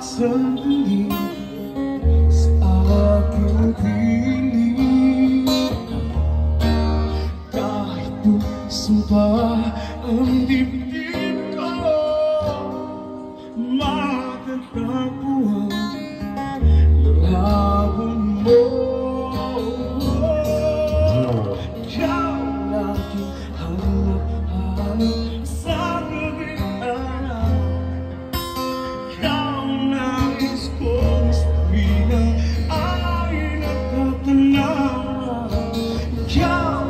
sandali sa aking piling. Kahit busin pa ang dibdib ko, matatagpuan ng habon mo. Ikaw laging hanap-hanap sa gabing araw. Ikaw nais kong sabihin ay natatanaw. Ikaw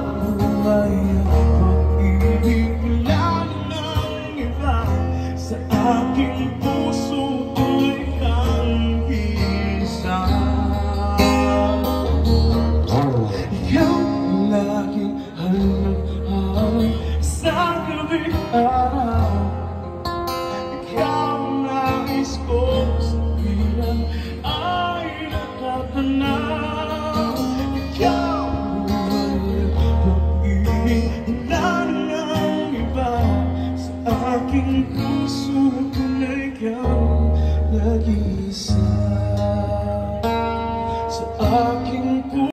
ay pag-ibig lang ng iba. Sa aking puso tuloy kang isa. Ikaw laging hanap-hanap sa gabing araw. Ikaw nais kong sabihin ay natatanaw. Ikaw ay pag-ibig lang ng iba. Sa aking puso tunay kang lagi.